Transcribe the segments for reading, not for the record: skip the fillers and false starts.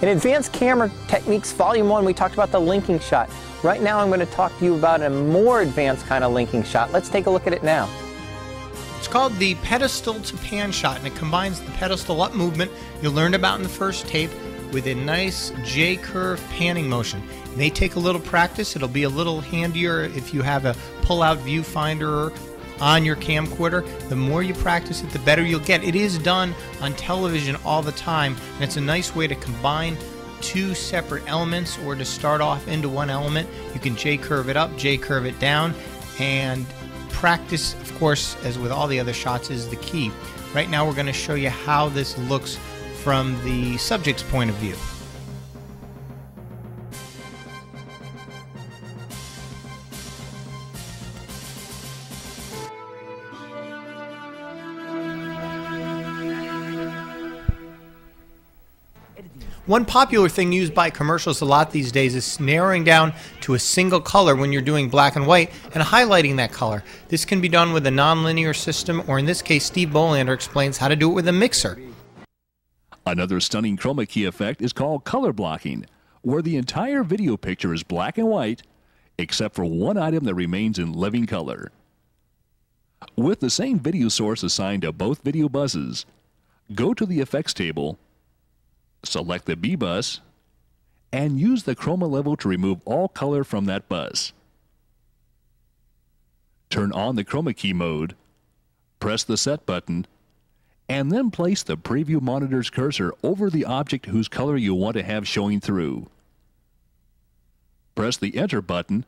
In Advanced Camera Techniques Volume 1, we talked about the linking shot. Right now I'm going to talk to you about a more advanced kind of linking shot. Let's take a look at it now. It's called the pedestal to pan shot, and it combines the pedestal up movement you learned about in the first tape with a nice J-curve panning motion. It may take a little practice. It'll be a little handier if you have a pull-out viewfinder on your camcorder. The more you practice it, the better you'll get. It is done on television all the time, and it's a nice way to combine two separate elements or to start off into one element. You can J-curve it up, J-curve it down, and practice, of course, as with all the other shots, is the key. Right now we're going to show you how this looks from the subject's point of view. One popular thing used by commercials a lot these days is narrowing down to a single color when you're doing black and white and highlighting that color. This can be done with a nonlinear system, or in this case, Steve Bolander explains how to do it with a mixer. Another stunning chroma key effect is called color blocking, where the entire video picture is black and white, except for one item that remains in living color. With the same video source assigned to both video buses, go to the effects table, select the B bus, and use the chroma level to remove all color from that bus. Turn on the chroma key mode, press the set button, and then place the preview monitor's cursor over the object whose color you want to have showing through. Press the enter button,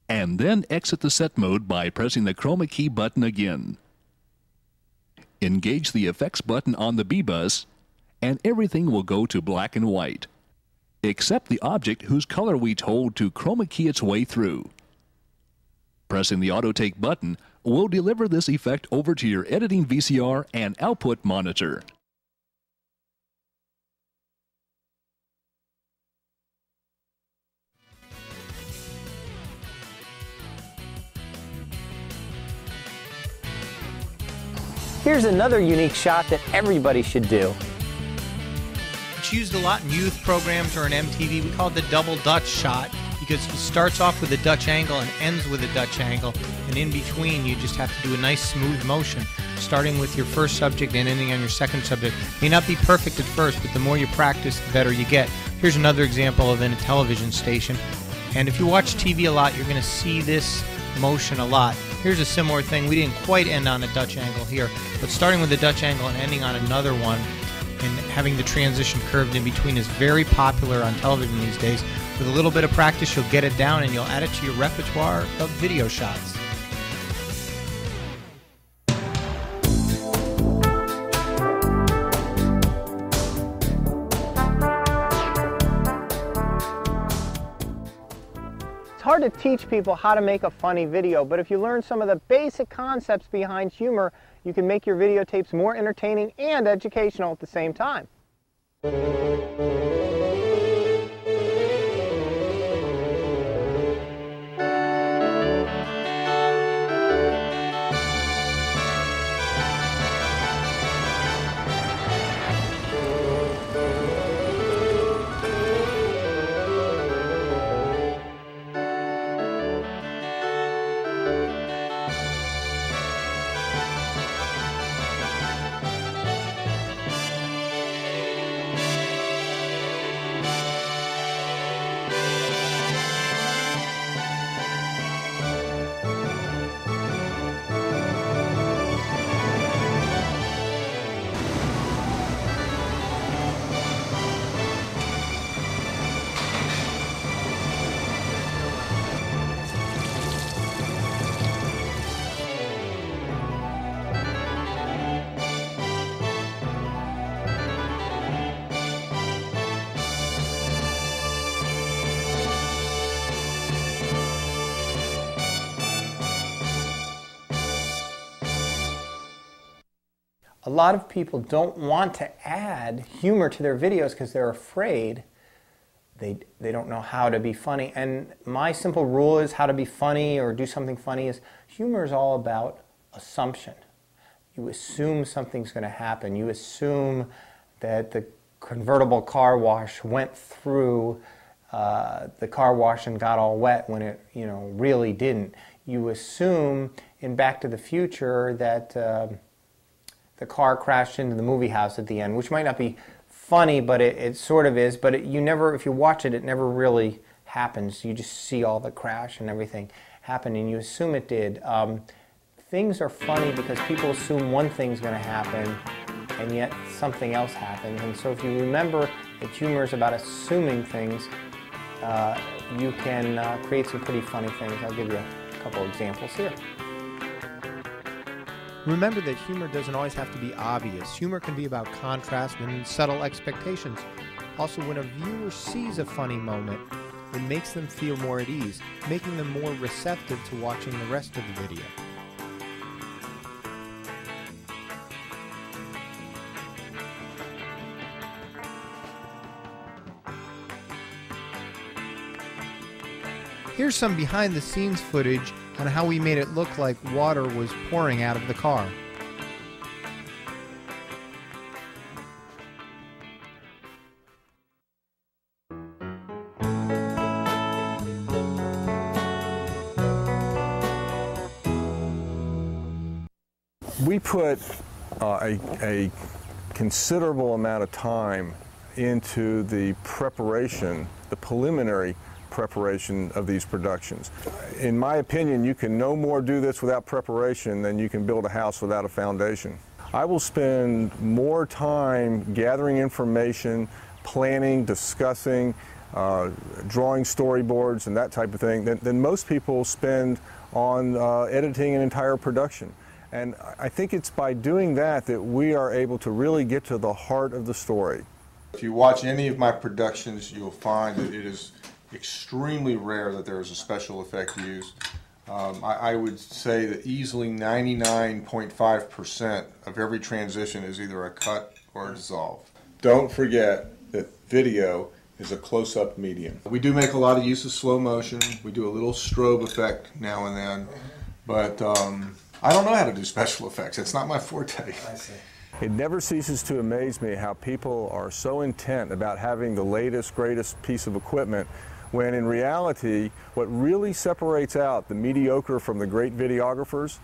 and then exit the set mode by pressing the chroma key button again. Engage the effects button on the B bus, and everything will go to black and white, except the object whose color we told to chroma key its way through. Pressing the auto take button will deliver this effect over to your editing VCR and output monitor. Here's another unique shot that everybody should do. It's used a lot in youth programs or in MTV. We call it the double Dutch shot because it starts off with a Dutch angle and ends with a Dutch angle, and in between you just have to do a nice smooth motion, starting with your first subject and ending on your second subject. May not be perfect at first, but the more you practice, the better you get. Here's another example of in a television station, and if you watch TV a lot, you're going to see this motion a lot. Here's a similar thing. We didn't quite end on a Dutch angle here, but starting with a Dutch angle and ending on another one and having the transition curved in between is very popular on television these days. With a little bit of practice, you'll get it down and you'll add it to your repertoire of video shots. It's hard to teach people how to make a funny video, but if you learn some of the basic concepts behind humor, you can make your videotapes more entertaining and educational at the same time. A lot of people don't want to add humor to their videos because they're afraid they don't know how to be funny. And my simple rule is how to be funny or do something funny is humor is all about assumption. You assume something's going to happen. You assume that the convertible car wash went through the car wash and got all wet when it, really didn't. You assume in Back to the Future that the car crashed into the movie house at the end, which might not be funny, but it sort of is. But you never, if you watch it, it never really happens. You just see all the crash and everything happen, and you assume it did. Things are funny because people assume one thing's going to happen, and yet something else happens. And so if you remember that humor is about assuming things, you can create some pretty funny things. I'll give you a couple examples here. Remember that humor doesn't always have to be obvious. Humor can be about contrast and subtle expectations. Also, when a viewer sees a funny moment, it makes them feel more at ease, making them more receptive to watching the rest of the video. Here's some behind-the-scenes footage on how we made it look like water was pouring out of the car. We put a considerable amount of time into the preparation, the preliminary preparation of these productions. In my opinion, you can no more do this without preparation than you can build a house without a foundation. I will spend more time gathering information, planning, discussing, drawing storyboards and that type of thing than most people spend on editing an entire production. And I think it's by doing that that we are able to really get to the heart of the story. If you watch any of my productions, you'll find that it is extremely rare that there is a special effect used. I would say that easily 99.5% of every transition is either a cut or a dissolve. Don't forget that video is a close-up medium. We do make a lot of use of slow motion. We do a little strobe effect now and then, but I don't know how to do special effects. It's not my forte. I see. It never ceases to amaze me how people are so intent about having the latest, greatest piece of equipment, when in reality, what really separates out the mediocre from the great videographers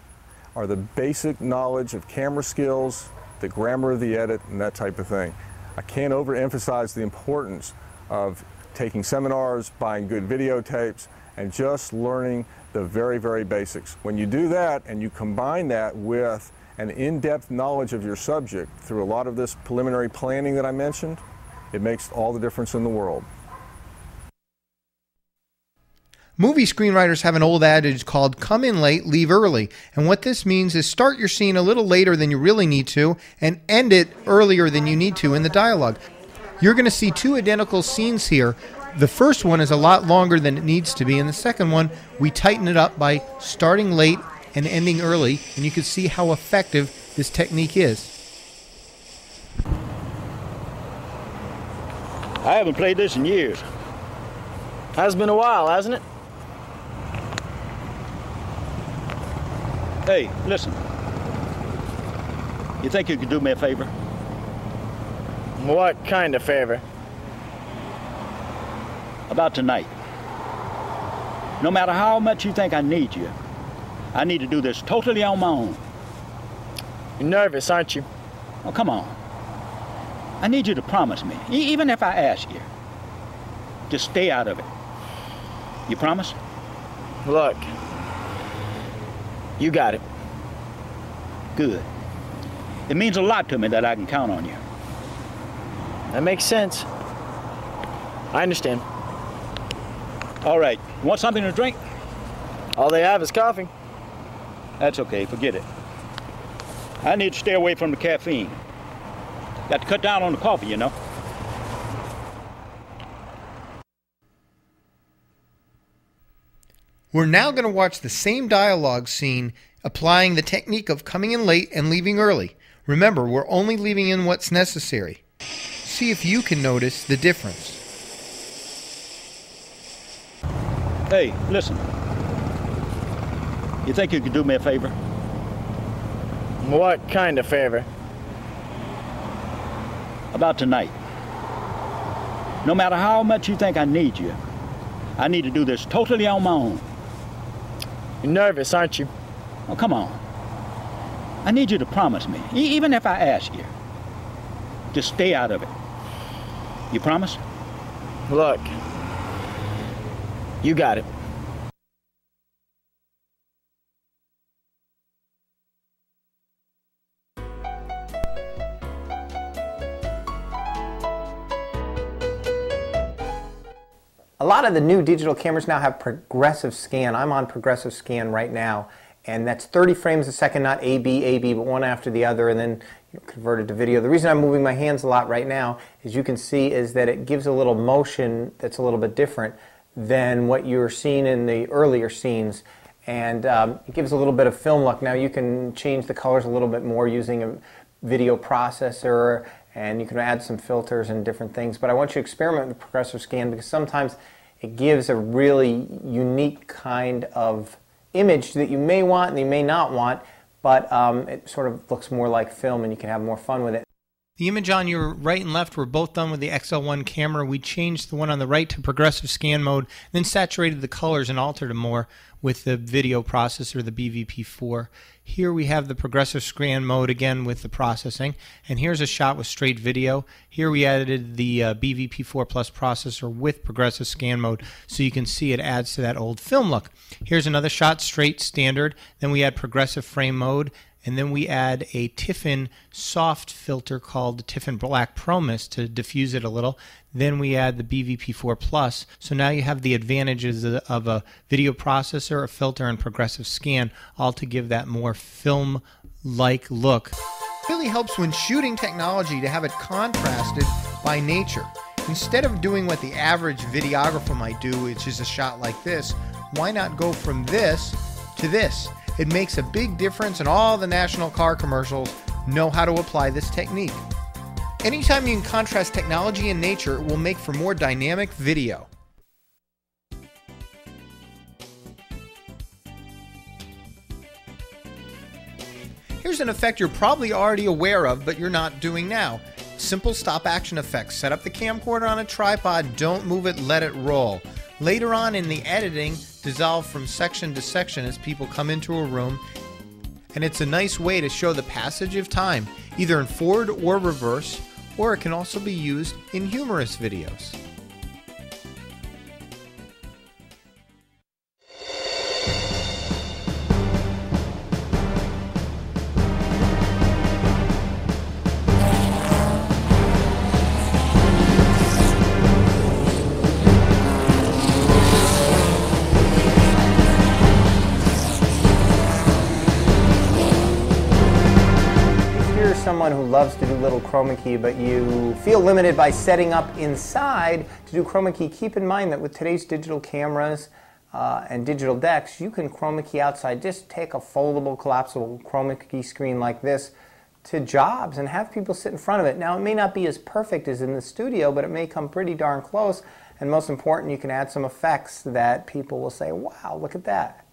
are the basic knowledge of camera skills, the grammar of the edit, and that type of thing. I can't overemphasize the importance of taking seminars, buying good videotapes, and just learning the very, very basics. When you do that and you combine that with an in-depth knowledge of your subject through a lot of this preliminary planning that I mentioned, it makes all the difference in the world. Movie screenwriters have an old adage called come in late, leave early. And what this means is start your scene a little later than you really need to and end it earlier than you need to in the dialogue. You're going to see two identical scenes here. The first one is a lot longer than it needs to be, and the second one, we tighten it up by starting late and ending early, and you can see how effective this technique is. I haven't played this in years. Has been a while, hasn't it? Hey, listen. You think you could do me a favor? What kind of favor? About tonight. No matter how much you think I need you, I need to do this totally on my own. You're nervous, aren't you? Oh, come on. I need you to promise me, even if I ask you, to stay out of it. You promise? Look, you got it. Good. It means a lot to me that I can count on you. That makes sense. I understand. All right. You want something to drink? All they have is coffee. That's okay. Forget it. I need to stay away from the caffeine. Got to cut down on the coffee, you know. We're now going to watch the same dialogue scene applying the technique of coming in late and leaving early. Remember, we're only leaving in what's necessary. See if you can notice the difference. Hey, listen. You think you could do me a favor? What kind of favor? About tonight. No matter how much you think I need you, I need to do this totally on my own. You're nervous, aren't you? Oh, come on. I need you to promise me, even if I ask you, to stay out of it. You promise? Look, you got it. A lot of the new digital cameras now have progressive scan. I'm on progressive scan right now, and that's 30 frames a second, not A, B, but one after the other, and then converted to video. The reason I'm moving my hands a lot right now, as you can see, is that it gives a little motion that's a little bit different than what you were seeing in the earlier scenes, and it gives a little bit of film look. Now you can change the colors a little bit more using a video processor, and you can add some filters and different things, but I want you to experiment with progressive scan because sometimes it gives a really unique kind of image that you may want and you may not want, but it sort of looks more like film and you can have more fun with it. The image on your right and left were both done with the XL1 camera. We changed the one on the right to progressive scan mode, then saturated the colors and altered them more with the video processor, the BVP4. Here we have the progressive scan mode again with the processing, and here's a shot with straight video. Here we added the BVP4 Plus processor with progressive scan mode, so you can see it adds to that old film look. Here's another shot, straight standard. Then we add progressive frame mode, and then we add a Tiffin soft filter called the Tiffin Black Pro Mist to diffuse it a little. Then we add the BVP4 Plus. So now you have the advantages of a video processor, a filter, and progressive scan, all to give that more film-like look. It really helps when shooting technology to have it contrasted by nature. Instead of doing what the average videographer might do, which is a shot like this, why not go from this to this? It makes a big difference, and all the national car commercials know how to apply this technique. Anytime you can contrast technology and nature, it will make for more dynamic video. Here's an effect you're probably already aware of, but you're not doing now. Simple stop action effects. Set up the camcorder on a tripod, don't move it, let it roll. Later on in the editing, dissolve from section to section as people come into a room, and it's a nice way to show the passage of time, either in forward or reverse, or it can also be used in humorous videos. Someone who loves to do little chroma key, but you feel limited by setting up inside to do chroma key, keep in mind that with today's digital cameras and digital decks, you can chroma key outside. Just take a foldable, collapsible chroma key screen like this to jobs and have people sit in front of it. Now, it may not be as perfect as in the studio, but it may come pretty darn close. And most important, you can add some effects that people will say, wow, look at that.